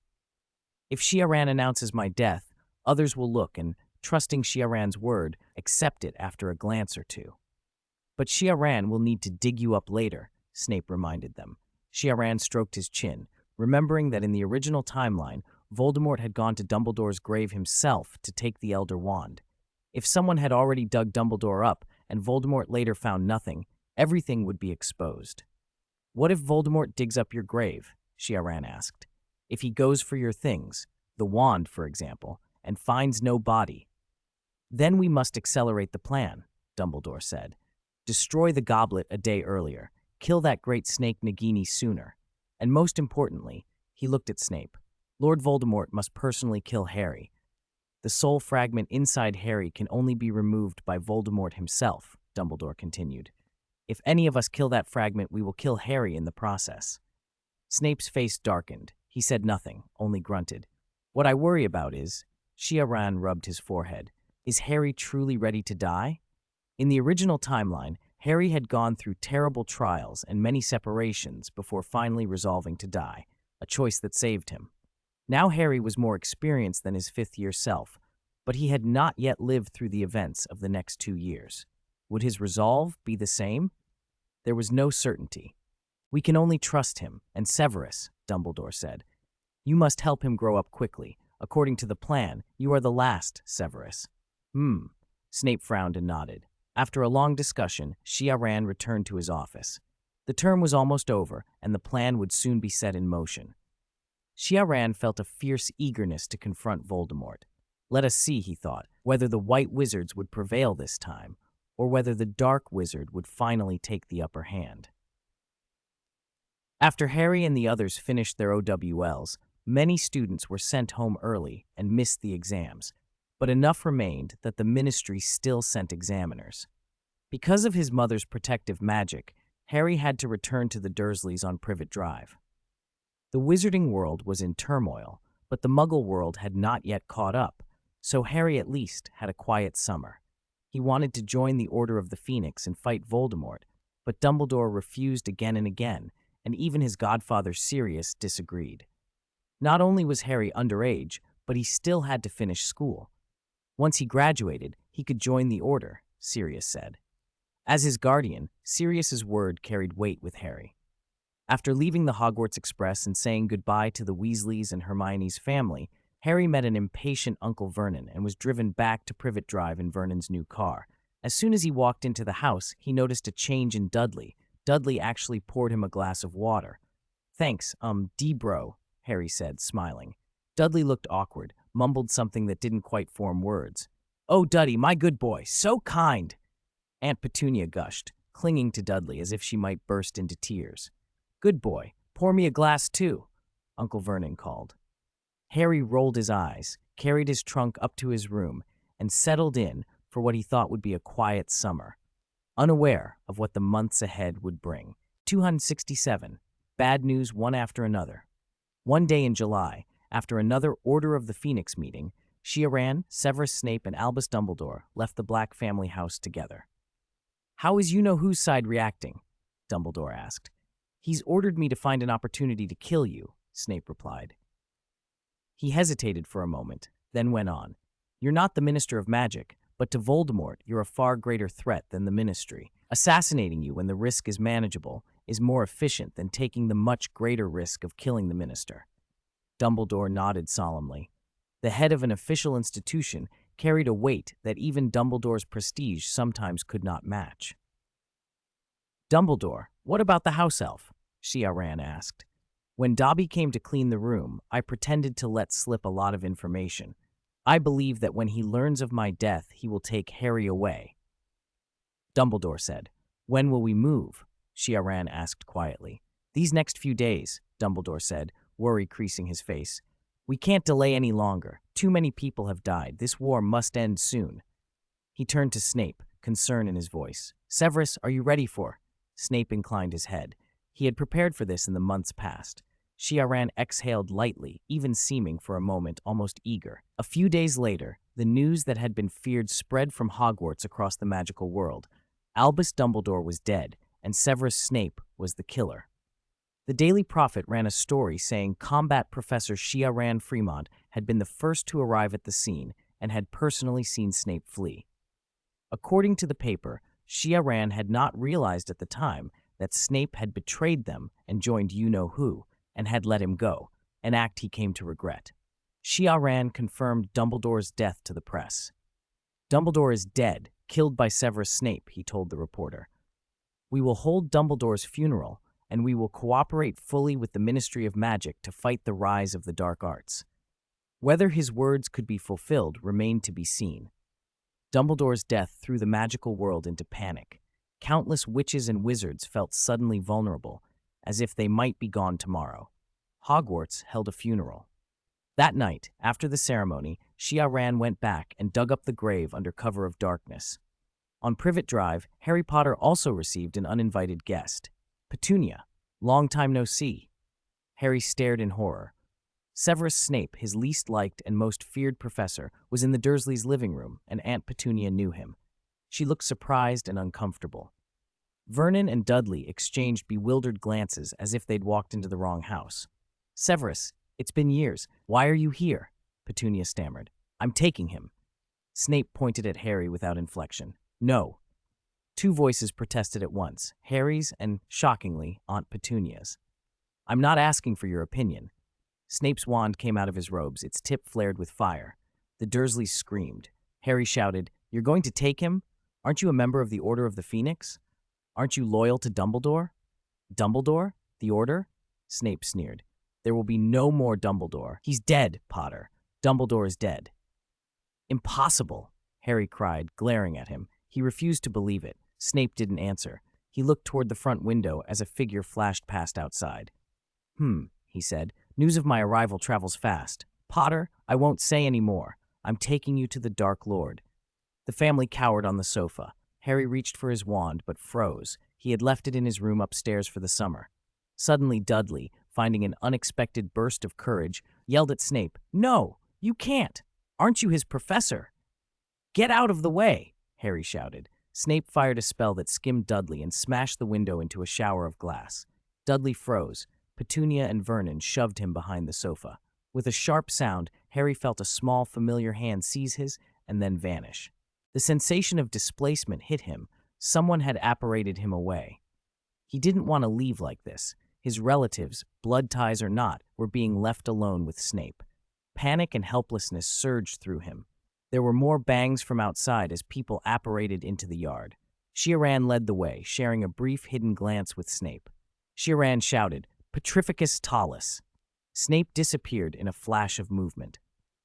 If Ciaran announces my death, others will look and, trusting Ciaran's word, accept it after a glance or two. But Ciaran will need to dig you up later, Snape reminded them. Ciaran stroked his chin, remembering that in the original timeline, Voldemort had gone to Dumbledore's grave himself to take the Elder Wand. If someone had already dug Dumbledore up and Voldemort later found nothing, everything would be exposed. What if Voldemort digs up your grave? Ciaran asked. If he goes for your things, the wand, for example, and finds no body. Then we must accelerate the plan, Dumbledore said. Destroy the goblet a day earlier. Kill that great snake Nagini sooner. And most importantly, he looked at Snape. Lord Voldemort must personally kill Harry. The soul fragment inside Harry can only be removed by Voldemort himself, Dumbledore continued. If any of us kill that fragment, we will kill Harry in the process. Snape's face darkened. He said nothing, only grunted. What I worry about is, Ciaran rubbed his forehead, is Harry truly ready to die? In the original timeline, Harry had gone through terrible trials and many separations before finally resolving to die, a choice that saved him. Now Harry was more experienced than his fifth-year self, but he had not yet lived through the events of the next 2 years. Would his resolve be the same? There was no certainty. We can only trust him, and Severus, Dumbledore said. You must help him grow up quickly. According to the plan, you are the last, Severus. Snape frowned and nodded. After a long discussion, Ciaran returned to his office. The term was almost over, and the plan would soon be set in motion. Ciaran felt a fierce eagerness to confront Voldemort. Let us see, he thought, whether the White Wizards would prevail this time, or whether the Dark Wizard would finally take the upper hand. After Harry and the others finished their OWLs, many students were sent home early and missed the exams, but enough remained that the Ministry still sent examiners. Because of his mother's protective magic, Harry had to return to the Dursleys on Privet Drive. The wizarding world was in turmoil, but the Muggle world had not yet caught up, so Harry at least had a quiet summer. He wanted to join the Order of the Phoenix and fight Voldemort, but Dumbledore refused again and again, and even his godfather Sirius disagreed. Not only was Harry underage, but he still had to finish school. Once he graduated, he could join the Order, Sirius said. As his guardian, Sirius's word carried weight with Harry. After leaving the Hogwarts Express and saying goodbye to the Weasleys and Hermione's family, Harry met an impatient Uncle Vernon and was driven back to Privet Drive in Vernon's new car. As soon as he walked into the house, he noticed a change in Dudley. Dudley actually poured him a glass of water. "Thanks, D-bro," Harry said, smiling. Dudley looked awkward, mumbled something that didn't quite form words. "Oh, Duddy, my good boy, so kind!" Aunt Petunia gushed, clinging to Dudley as if she might burst into tears. "Good boy, pour me a glass too," Uncle Vernon called. Harry rolled his eyes, carried his trunk up to his room, and settled in for what he thought would be a quiet summer, unaware of what the months ahead would bring. 267. Bad news one after another. One day in July, after another Order of the Phoenix meeting, Ciaran, Severus Snape, and Albus Dumbledore left the Black family house together. "How is you-know-whose side reacting?" Dumbledore asked. "He's ordered me to find an opportunity to kill you," Snape replied. He hesitated for a moment, then went on. "You're not the Minister of Magic, but to Voldemort you're a far greater threat than the Ministry. Assassinating you when the risk is manageable is more efficient than taking the much greater risk of killing the Minister." Dumbledore nodded solemnly. The head of an official institution carried a weight that even Dumbledore's prestige sometimes could not match. "Dumbledore, what about the house elf?" Ciaran asked. "When Dobby came to clean the room, I pretended to let slip a lot of information. I believe that when he learns of my death, he will take Harry away." Dumbledore said. "When will we move?" Ciaran asked quietly. "These next few days," Dumbledore said, worry creasing his face. "We can't delay any longer. Too many people have died. This war must end soon." He turned to Snape, concern in his voice. "Severus, are you ready for?" Snape inclined his head. He had prepared for this in the months past. Ciaran exhaled lightly, even seeming for a moment almost eager. A few days later, the news that had been feared spread from Hogwarts across the magical world. Albus Dumbledore was dead, and Severus Snape was the killer. The Daily Prophet ran a story saying combat professor Ciaran Frémont had been the first to arrive at the scene and had personally seen Snape flee. According to the paper, Ciaran had not realized at the time that Snape had betrayed them and joined you-know-who, and had let him go, an act he came to regret. Ciaran confirmed Dumbledore's death to the press. "Dumbledore is dead, killed by Severus Snape," he told the reporter. "We will hold Dumbledore's funeral, and we will cooperate fully with the Ministry of Magic to fight the rise of the dark arts." Whether his words could be fulfilled remained to be seen. Dumbledore's death threw the magical world into panic. Countless witches and wizards felt suddenly vulnerable, as if they might be gone tomorrow. Hogwarts held a funeral. That night, after the ceremony, Ciaran went back and dug up the grave under cover of darkness. On Privet Drive, Harry Potter also received an uninvited guest. "Petunia, long time no see." Harry stared in horror. Severus Snape, his least liked and most feared professor, was in the Dursleys' living room, and Aunt Petunia knew him. She looked surprised and uncomfortable. Vernon and Dudley exchanged bewildered glances as if they'd walked into the wrong house. "Severus, it's been years. Why are you here?" Petunia stammered. "I'm taking him." Snape pointed at Harry without inflection. "No." Two voices protested at once, Harry's and, shockingly, Aunt Petunia's. "I'm not asking for your opinion." Snape's wand came out of his robes, its tip flared with fire. The Dursleys screamed. Harry shouted, "You're going to take him? Aren't you a member of the Order of the Phoenix? Aren't you loyal to Dumbledore?" "Dumbledore? The Order?" Snape sneered. "There will be no more Dumbledore. He's dead, Potter. Dumbledore is dead." "Impossible," Harry cried, glaring at him. He refused to believe it. Snape didn't answer. He looked toward the front window as a figure flashed past outside. He said. "News of my arrival travels fast. Potter, I won't say any more. I'm taking you to the Dark Lord." The family cowered on the sofa. Harry reached for his wand, but froze. He had left it in his room upstairs for the summer. Suddenly, Dudley, finding an unexpected burst of courage, yelled at Snape, "No, you can't! Aren't you his professor?" "Get out of the way!" Harry shouted. Snape fired a spell that skimmed Dudley and smashed the window into a shower of glass. Dudley froze. Petunia and Vernon shoved him behind the sofa. With a sharp sound, Harry felt a small, familiar hand seize his and then vanish. The sensation of displacement hit him, Someone had apparated him away. He didn't want to leave like this. His relatives, blood ties or not, were being left alone with Snape. Panic and helplessness surged through him. There were more bangs from outside as people apparated into the yard. Ciaran led the way, sharing a brief hidden glance with Snape. Ciaran shouted, "Petrificus Talus!" Snape disappeared in a flash of movement.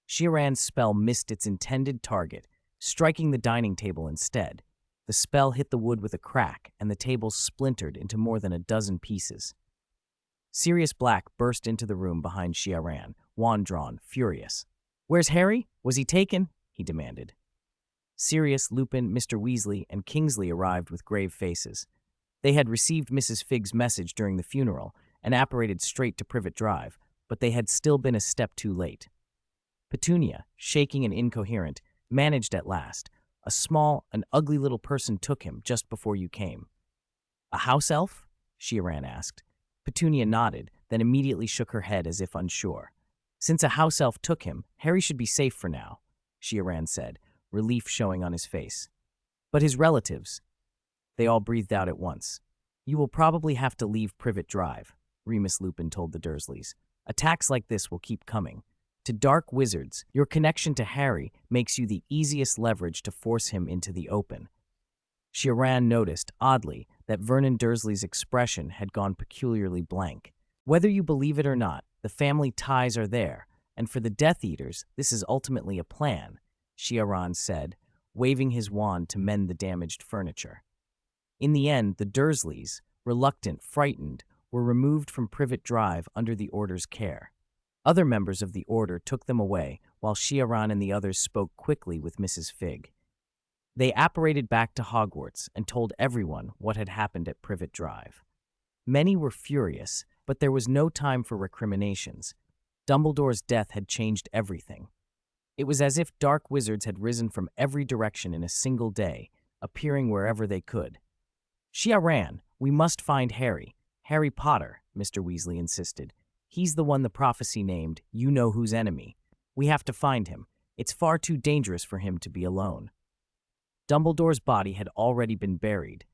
Ciaran's spell missed its intended target, striking the dining table instead. The spell hit the wood with a crack, and the table splintered into more than a dozen pieces. Sirius Black burst into the room behind Ciaran, wand drawn, furious. "Where's Harry? Was he taken?" he demanded. Sirius, Lupin, Mr. Weasley, and Kingsley arrived with grave faces. They had received Mrs. Figg's message during the funeral and apparated straight to Privet Drive, but they had still been a step too late. Petunia, shaking and incoherent, managed at last. A small, an ugly little person took him just before you came. "A house elf?" Ciaran asked. Petunia nodded, then immediately shook her head as if unsure. "Since a house elf took him, Harry should be safe for now," Ciaran said, relief showing on his face. "But his relatives—" They all breathed out at once. "You will probably have to leave Privet Drive," Remus Lupin told the Dursleys. "Attacks like this will keep coming. To dark wizards, your connection to Harry makes you the easiest leverage to force him into the open." Ciaran noticed, oddly, that Vernon Dursley's expression had gone peculiarly blank. Whether you believe it or not, the family ties are there, and for the Death Eaters, this is ultimately a plan, Ciaran said, waving his wand to mend the damaged furniture. In the end, the Dursleys, reluctant, frightened, were removed from Privet Drive under the Order's care. Other members of the Order took them away, while Ciaran and the others spoke quickly with Mrs. Figg. They apparated back to Hogwarts and told everyone what had happened at Privet Drive. Many were furious, but there was no time for recriminations. Dumbledore's death had changed everything. It was as if dark wizards had risen from every direction in a single day, appearing wherever they could. "Ciaran, we must find Harry. Harry Potter," Mr. Weasley insisted. "He's the one the prophecy named, you-know-whose enemy. We have to find him. It's far too dangerous for him to be alone." Dumbledore's body had already been buried.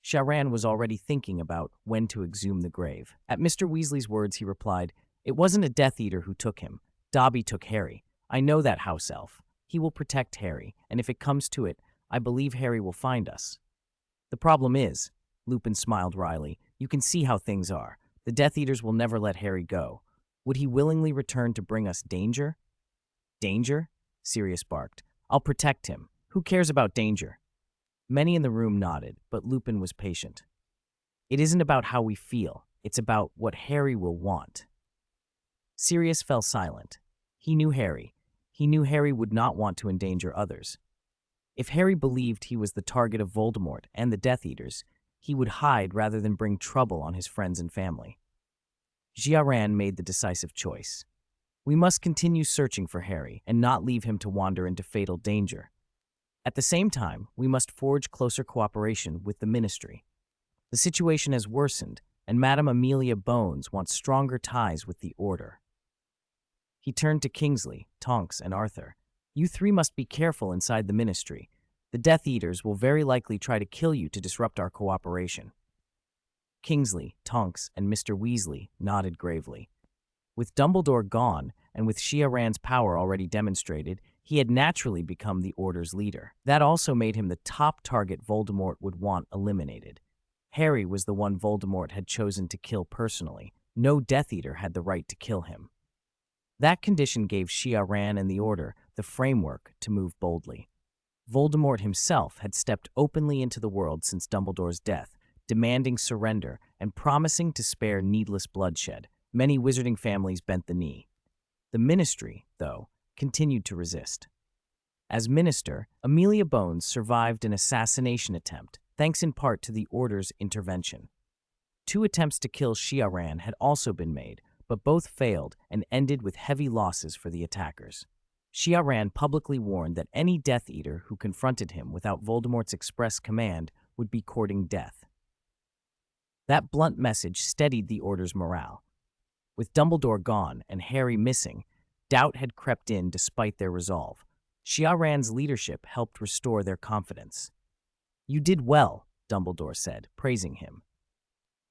Ciaran was already thinking about when to exhume the grave. At Mr. Weasley's words, he replied, "It wasn't a Death Eater who took him. Dobby took Harry. I know that house elf. He will protect Harry, and if it comes to it, I believe Harry will find us." "The problem is," Lupin smiled wryly, "you can see how things are. The Death Eaters will never let Harry go. Would he willingly return to bring us danger?" "Danger?" Sirius barked. "I'll protect him. Who cares about danger?" Many in the room nodded, but Lupin was patient. "It isn't about how we feel. It's about what Harry will want." Sirius fell silent. He knew Harry. He knew Harry would not want to endanger others. If Harry believed he was the target of Voldemort and the Death Eaters, he would hide rather than bring trouble on his friends and family. Ciaran made the decisive choice. "We must continue searching for Harry and not leave him to wander into fatal danger. At the same time, we must forge closer cooperation with the Ministry. The situation has worsened, and Madame Amelia Bones wants stronger ties with the Order." He turned to Kingsley, Tonks, and Arthur. "You three must be careful inside the Ministry. The Death Eaters will very likely try to kill you to disrupt our cooperation." Kingsley, Tonks, and Mr. Weasley nodded gravely. With Dumbledore gone, and with Ciaran's power already demonstrated, he had naturally become the Order's leader. That also made him the top target Voldemort would want eliminated. Harry was the one Voldemort had chosen to kill personally. No Death Eater had the right to kill him. That condition gave Ciaran and the Order the framework to move boldly. Voldemort himself had stepped openly into the world since Dumbledore's death, demanding surrender and promising to spare needless bloodshed. Many wizarding families bent the knee. The Ministry, though, continued to resist. As minister, Amelia Bones survived an assassination attempt, thanks in part to the Order's intervention. 2 attempts to kill Ciaran had also been made, but both failed and ended with heavy losses for the attackers. Ciaran publicly warned that any Death Eater who confronted him without Voldemort's express command would be courting death. That blunt message steadied the Order's morale. With Dumbledore gone and Harry missing, doubt had crept in despite their resolve. Ciaran's leadership helped restore their confidence. You did well, Dumbledore said, praising him.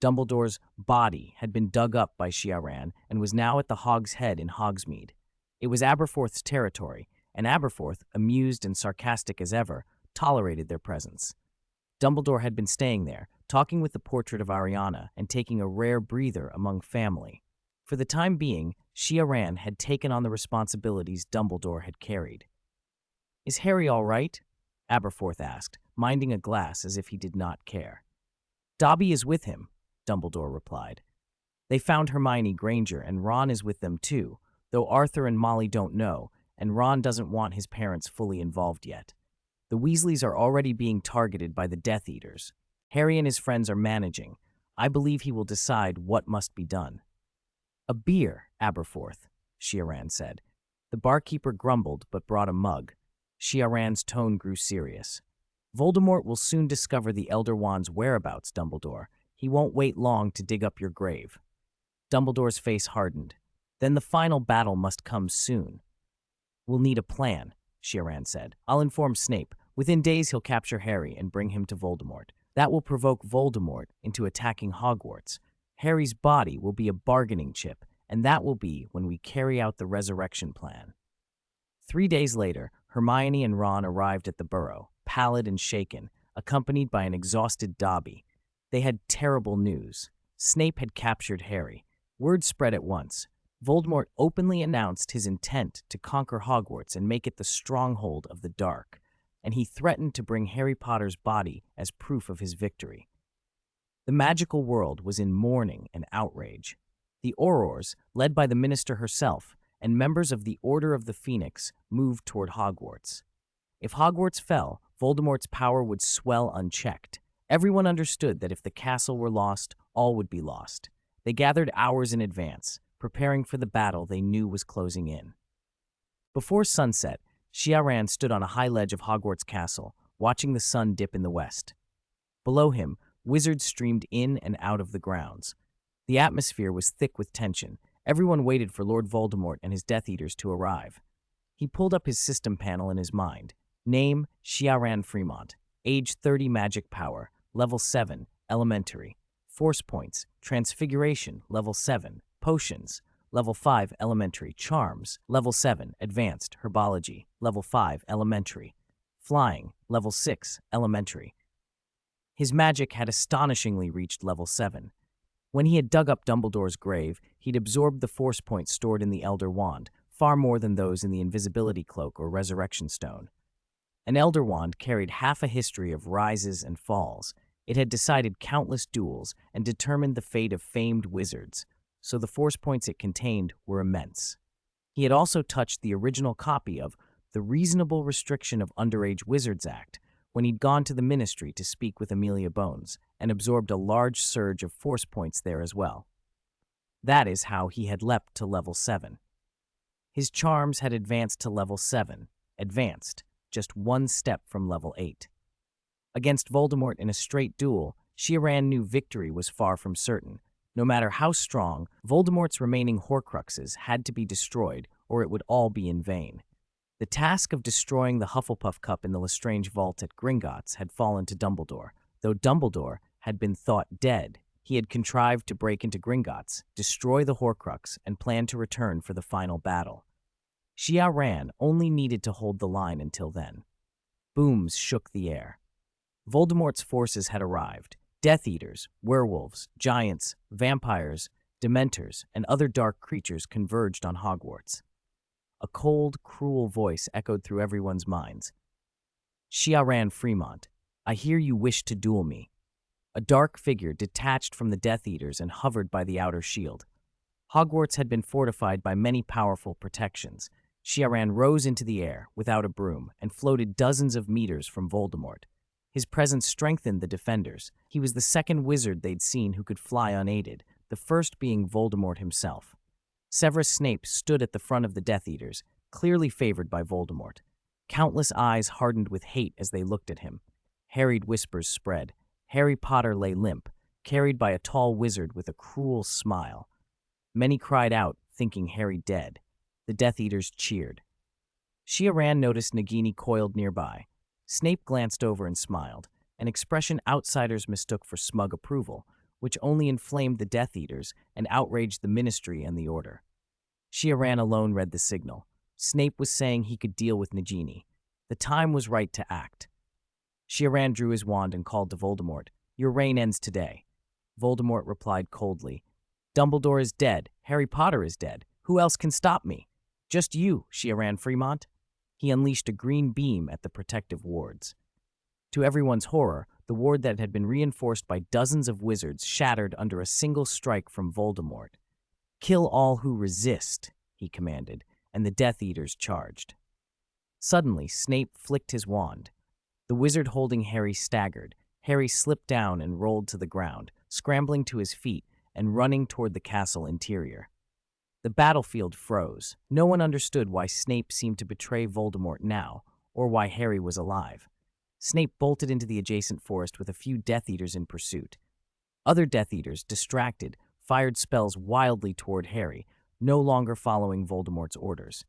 Dumbledore's body had been dug up by Ciaran and was now at the Hog's Head in Hogsmeade. It was Aberforth's territory, and Aberforth, amused and sarcastic as ever, tolerated their presence. Dumbledore had been staying there, talking with the portrait of Ariana and taking a rare breather among family. For the time being, Ciaran had taken on the responsibilities Dumbledore had carried. "Is Harry all right?" Aberforth asked, minding a glass as if he did not care. "Dobby is with him," Dumbledore replied. "They found Hermione Granger, and Ron is with them too, though Arthur and Molly don't know, and Ron doesn't want his parents fully involved yet. The Weasleys are already being targeted by the Death Eaters. Harry and his friends are managing. I believe he will decide what must be done." "A beer, Aberforth," Ciaran said. The barkeeper grumbled but brought a mug. Ciaran's tone grew serious. "Voldemort will soon discover the Elder Wand's whereabouts, Dumbledore. He won't wait long to dig up your grave." Dumbledore's face hardened. "Then the final battle must come soon." "We'll need a plan," Ciaran said. "I'll inform Snape. Within days he'll capture Harry and bring him to Voldemort. That will provoke Voldemort into attacking Hogwarts. Harry's body will be a bargaining chip, and that will be when we carry out the resurrection plan." 3 days later, Hermione and Ron arrived at the Burrow, pallid and shaken, accompanied by an exhausted Dobby. They had terrible news. Snape had captured Harry. Word spread at once. Voldemort openly announced his intent to conquer Hogwarts and make it the stronghold of the dark, and he threatened to bring Harry Potter's body as proof of his victory. The magical world was in mourning and outrage. The Aurors, led by the minister herself, and members of the Order of the Phoenix, moved toward Hogwarts. If Hogwarts fell, Voldemort's power would swell unchecked. Everyone understood that if the castle were lost, all would be lost. They gathered hours in advance, preparing for the battle they knew was closing in. Before sunset, Ciaran stood on a high ledge of Hogwarts Castle, watching the sun dip in the west. Below him, wizards streamed in and out of the grounds. The atmosphere was thick with tension. Everyone waited for Lord Voldemort and his Death Eaters to arrive. He pulled up his system panel in his mind. Name, Ciaran Frémont. Age 30 magic power. Level 7, elementary. Force points, transfiguration, level 7. Potions, level 5, elementary. Charms, level 7, advanced. Herbology, level 5, elementary. Flying, level 6, elementary. His magic had astonishingly reached level 7. When he had dug up Dumbledore's grave, he'd absorbed the force points stored in the Elder Wand, far more than those in the invisibility cloak or resurrection stone. An Elder Wand carried half a history of rises and falls. It had decided countless duels and determined the fate of famed wizards, so the force points it contained were immense. He had also touched the original copy of the Reasonable Restriction of Underage Wizards Act when he'd gone to the Ministry to speak with Amelia Bones, and absorbed a large surge of force points there as well. That is how he had leapt to level 7. His charms had advanced to level 7, advanced, just one step from level 8. Against Voldemort in a straight duel, Ciaran knew victory was far from certain. No matter how strong, Voldemort's remaining Horcruxes had to be destroyed, or it would all be in vain. The task of destroying the Hufflepuff Cup in the Lestrange Vault at Gringotts had fallen to Dumbledore. Though Dumbledore had been thought dead, he had contrived to break into Gringotts, destroy the Horcrux, and plan to return for the final battle. Ciaran only needed to hold the line until then. Booms shook the air. Voldemort's forces had arrived. Death Eaters, werewolves, giants, vampires, dementors, and other dark creatures converged on Hogwarts. A cold, cruel voice echoed through everyone's minds. "Ciaran Frémont, I hear you wish to duel me." A dark figure detached from the Death Eaters and hovered by the outer shield. Hogwarts had been fortified by many powerful protections. Ciaran rose into the air without a broom and floated dozens of meters from Voldemort. His presence strengthened the defenders. He was the second wizard they'd seen who could fly unaided, the first being Voldemort himself. Severus Snape stood at the front of the Death Eaters, clearly favored by Voldemort. Countless eyes hardened with hate as they looked at him. Harried whispers spread. Harry Potter lay limp, carried by a tall wizard with a cruel smile. Many cried out, thinking Harry dead. The Death Eaters cheered. Ciaran noticed Nagini coiled nearby. Snape glanced over and smiled. an expression outsiders mistook for smug approval, which only inflamed the Death Eaters and outraged the Ministry and the Order. Ciaran alone read the signal. Snape was saying he could deal with Nagini. The time was right to act. Ciaran drew his wand and called to Voldemort, "Your reign ends today." Voldemort replied coldly, "Dumbledore is dead. Harry Potter is dead. Who else can stop me?" "Just you, Ciaran Frémont." He unleashed a green beam at the protective wards. To everyone's horror, the ward that had been reinforced by dozens of wizards shattered under a single strike from Voldemort. "Kill all who resist," he commanded, and the Death Eaters charged. Suddenly, Snape flicked his wand. The wizard holding Harry staggered. Harry slipped down and rolled to the ground, scrambling to his feet and running toward the castle interior. The battlefield froze. No one understood why Snape seemed to betray Voldemort now, or why Harry was alive. Snape bolted into the adjacent forest with a few Death Eaters in pursuit. Other Death Eaters, distracted, fired spells wildly toward Harry, no longer following Voldemort's orders.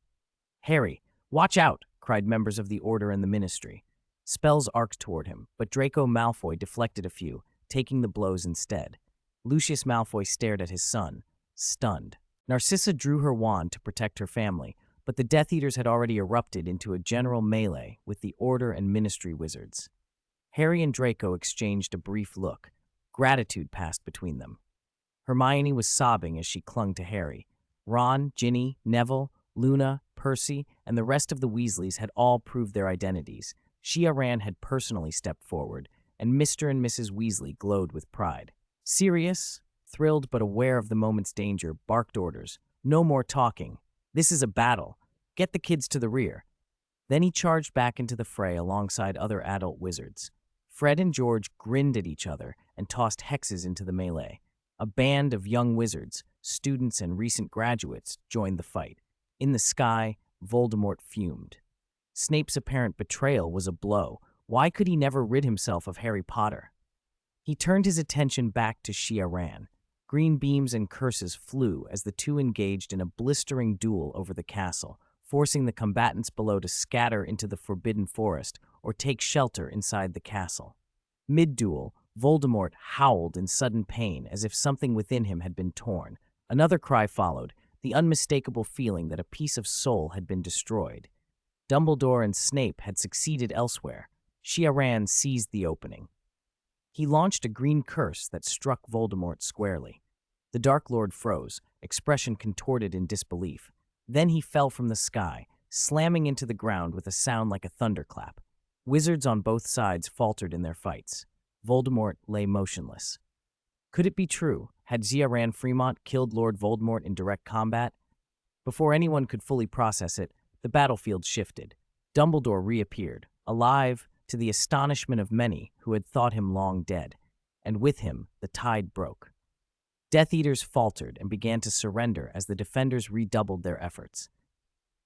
"Harry, watch out!" cried members of the Order and the Ministry. Spells arced toward him, but Draco Malfoy deflected a few, taking the blows instead. Lucius Malfoy stared at his son, stunned. Narcissa drew her wand to protect her family, but the Death Eaters had already erupted into a general melee with the Order and Ministry wizards. Harry and Draco exchanged a brief look. Gratitude passed between them. Hermione was sobbing as she clung to Harry. Ron, Ginny, Neville, Luna, Percy, and the rest of the Weasleys had all proved their identities. Ciaran had personally stepped forward, and Mr. and Mrs. Weasley glowed with pride. Sirius, thrilled but aware of the moment's danger, barked orders. "No more talking. This is a battle. Get the kids to the rear." Then he charged back into the fray alongside other adult wizards. Fred and George grinned at each other and tossed hexes into the melee. A band of young wizards, students and recent graduates, joined the fight. In the sky, Voldemort fumed. Snape's apparent betrayal was a blow. Why could he never rid himself of Harry Potter? He turned his attention back to Ciaran. Green beams and curses flew as the two engaged in a blistering duel over the castle, forcing the combatants below to scatter into the forbidden forest or take shelter inside the castle. Mid-duel, Voldemort howled in sudden pain as if something within him had been torn. Another cry followed, the unmistakable feeling that a piece of soul had been destroyed. Dumbledore and Snape had succeeded elsewhere. Ciaran seized the opening. He launched a green curse that struck Voldemort squarely. The Dark Lord froze, expression contorted in disbelief. Then he fell from the sky, slamming into the ground with a sound like a thunderclap. Wizards on both sides faltered in their fights. Voldemort lay motionless. Could it be true? Had Ciaran Frémont killed Lord Voldemort in direct combat? Before anyone could fully process it, the battlefield shifted. Dumbledore reappeared, alive, to the astonishment of many who had thought him long dead, and with him the tide broke. Death Eaters faltered and began to surrender as the defenders redoubled their efforts.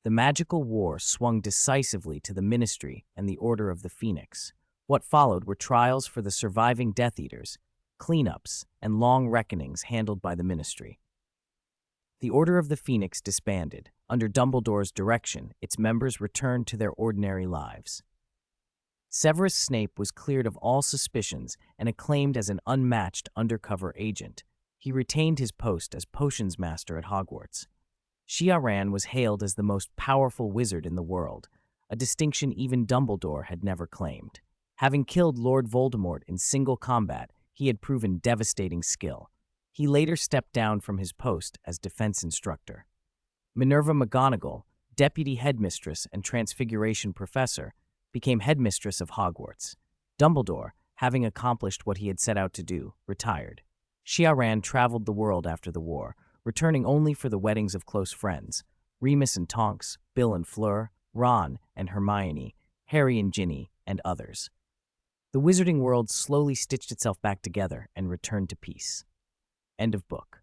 The magical war swung decisively to the Ministry and the Order of the Phoenix. What followed were trials for the surviving Death Eaters, cleanups, and long reckonings handled by the Ministry. The Order of the Phoenix disbanded. Under Dumbledore's direction, its members returned to their ordinary lives. Severus Snape was cleared of all suspicions and acclaimed as an unmatched undercover agent. He retained his post as potions master at Hogwarts. Ciaran was hailed as the most powerful wizard in the world, a distinction even Dumbledore had never claimed. Having killed Lord Voldemort in single combat, he had proven devastating skill. He later stepped down from his post as defense instructor. Minerva McGonagall, deputy headmistress and transfiguration professor, became headmistress of Hogwarts. Dumbledore, having accomplished what he had set out to do, retired. Ciaran traveled the world after the war, returning only for the weddings of close friends, Remus and Tonks, Bill and Fleur, Ron and Hermione, Harry and Ginny, and others. The wizarding world slowly stitched itself back together and returned to peace. End of book.